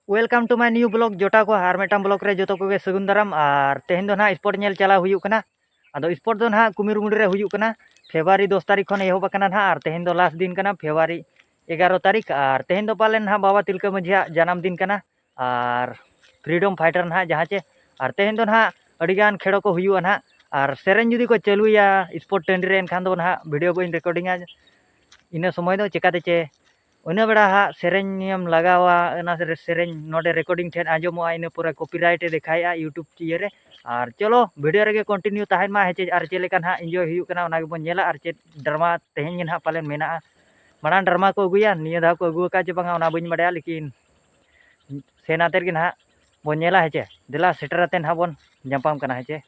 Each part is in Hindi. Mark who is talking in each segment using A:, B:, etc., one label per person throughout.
A: welcome to my new blog जोटा को हार मेटाम ब्लॉग रे जो को सगुन दाराम और तेहन दो ना स्पोर्ट नेल चला हुई कना अदो स्पोर्ट दो ना कुमिरमुंडी रे हुई कना फेब्रुआरी 10 तारीख खन एहब कना ना और तेहन दो लास्ट दिन कना फेब्रुआरी 11 तारीख और तेहन दो पाले ना बाबा तिलका मांझिया जन्म दिन कना और फ्रीडम फाइटर ना जहाँ चे और तेहन दो ना अड़ीगान खेड़ो को हुई ना और सेरेन जुदी को चलुया स्पोर्ट टंडी रे एनखान दो ना वीडियो को रिकॉर्डिंग इन समय दो चिकाते चे उन बेड़ा हाँ सेरेम लगावा सेरें नोडे रिकॉर्डिंग ठेन आजमोगा इन पूरा कॉपीराइट देखाया यूट्यूब ये रे और चलो वीडियो रे कंटिन्यू तहन मा हेचे और चेलेका हाँ एंजॉय हुयुकना ओना गेबोन नेला और चे ड्रामा तेहेन गे हाँ पालन मेना माना ड्रामा को अगुया निया धाव को अगु का चे बांगा ओना बइन बाड़ाया लेकिन सेनाते गे हाँ बोन नेला हेचे देला सेटराते हाँ बोन जापाम कना हेचे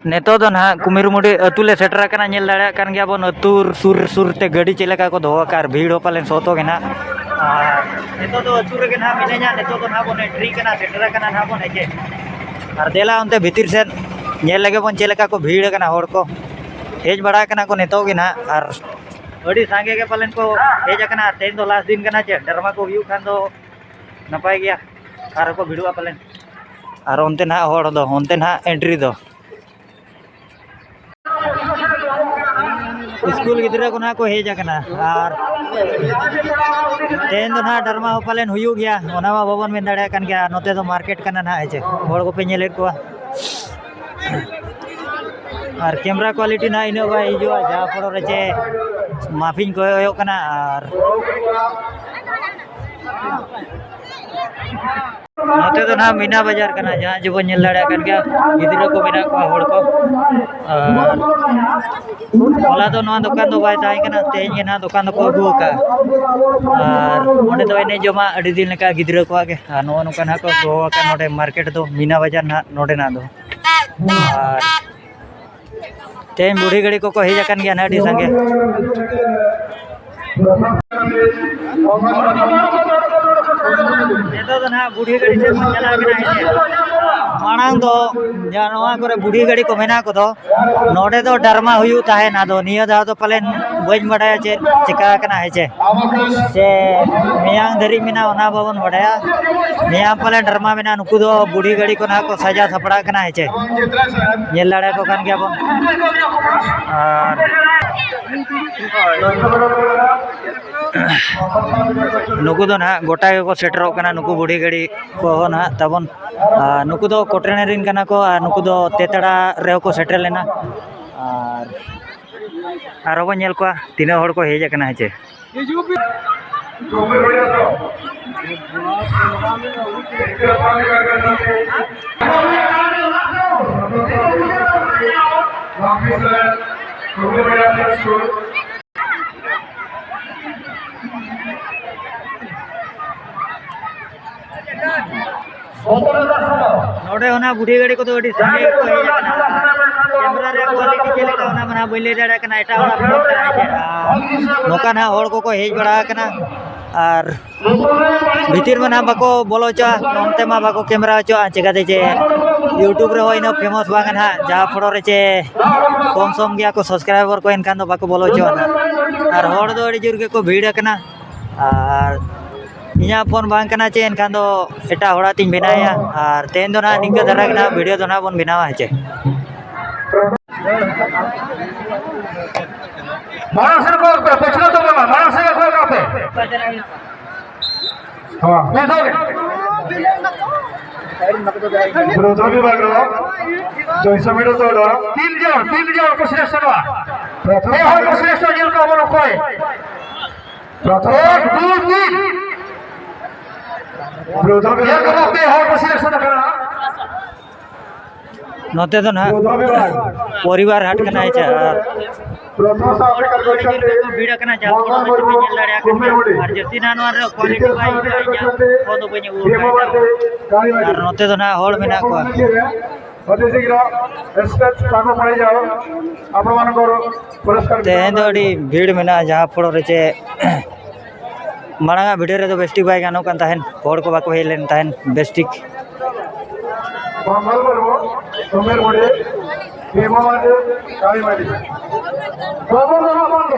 A: नेतो दो ना कुमिरमुंडी अतुले सेटरा कना नेल दाड़ा कान गया बोन अतुर सुर सुरते गाड़ी चलेका को दोहा कार भीड़ पालेन सोतो गे ना नेतो दो अतुर गे ना मिनेजा नेतो दो ना बोन एंट्री कना सेटरा कना ना बोन हेचे और देला उनते भीतर से नेल लगे बोन चलेका को भीड़ कना होड़ को हेज बड़ा कना को नेतो गे ना और अड़ी सांगे के पालेन को हेज कना तेन दो लास्ट दिन कना चे ड्रामा को हुयु खान दो नपाय गया और को भीड़वा पालेन और उनते ना होड़ दो उनते ना एंट्री दो स्कूल गिद्रा को ना को हेजना और तेन दो ना ड्रामा पालन हुयु गया ओना मा बाबन मेन दाड़ा कान गया नोते दो मार्केट कना ना हेचे होड़ को पे नेले को और कैमरा क्वालिटी ना इनो बा हिजुआ जा पड़ो रे चे माफिन को होयो कना और नोते तो ना मीना बाजार कना जहाँ जो बन नेल दाड़ा कान गया गिद्रा को मेना को होड़ को होला तो नवा दुकान दो बाय ताई कना तेज गे ना दुकान दो को अगु का और ओंडे दो एने जमा अडी दिन लेका गिद्रा को आगे नो नुका ना को गो का नोडे मार्केट दो मीना बाजार ना नोडे ना दो और तेज बूढ़ी गड़ी को हेज अकन गया ना अडी संगे नेतो दो ना बूढ़ी गड़ी से चला के ना हेजे मांग दो जानवा करे बूढ़ी गड़ी को मेना को दो नोडे दो ड्रामा हुयु ताहे ना दो निया दा तो पालेन बइन बडाया चे चिका कना हेचे चे मियांग धरी मेना ओना बाबन बडाया मिया पाले ड्रामा मेना नुकु दो बूढ़ी गड़ी को ना को सजा थपड़ा कना हेचे नेल लाड़ा को कान गया बोन नुकु दो ना गोटा को सेटरो कना नुकु बूढ़ी गड़ी को हो ना तबन नुकु दो कोटरेने रिन कना को नुकु दो तेतड़ा रे को सेटर लेना और बो नेल को तीना होड़ को हेज कना हेचे नोडे होना बूढ़ी गड़ी को तो अड़ी संगे को हेज कना कैमरा रे क्वालिटी चले का होना मना बइले दाड़ा कना एटा होना फोन कना हेचे नोका ना होड़ को हेज बड़ा कना और भीतर में ना बाको बोलो चा नोनते मा बाको कैमरा चा चिकाते चे यूट्यूब रे होइनो फेमस बागन हा जा फोड़ो रे चे कम सम गया को सब्सक्राइबर को एनखान दो बाको बोलो चा और होड़ दो अड़ी जोर के को भीड़ कना और इना फोन बांग कना चे एनखान दो एटा होड़ा तिन बेनाया और तेन दो ना निका धरा ना वीडियो दो ना बोन बेनावा हेचे
B: मानस को पछलो तो बोला मानस को का पे हां विरोध विभाग रो जो समिरो तो तीन जन को श्रेष्ठ बा प्रथम ए हो श्रेष्ठ जिल का बोलो कोई प्रथम 1 2 3 विरोध विभाग को पे हो को श्रेष्ठ करा
A: नोते तो ना परिवार हट कना हेचे
B: प्रथम साथ कर
A: भीड़ कना जा नेल दाड़ा और जति नानो रे क्वालिटी बाई को दो बने और नोते तो ना होड़ मेना को
B: अति शीघ्र स्टेज काको पड़े जाओ आपण मान को पुरस्कार
A: तेन दो अड़ी भीड़ मेना जहाँ फोड़ो रे चे मांगा वीडियो रे तो बेस्टिक बाय गानो कान ताहेन होड़ को बाको हेलेन ताहेन बेस्टिक
B: मंगल बरो तुमेर बड़े हेमा माटे काली माटी बाबू बाबू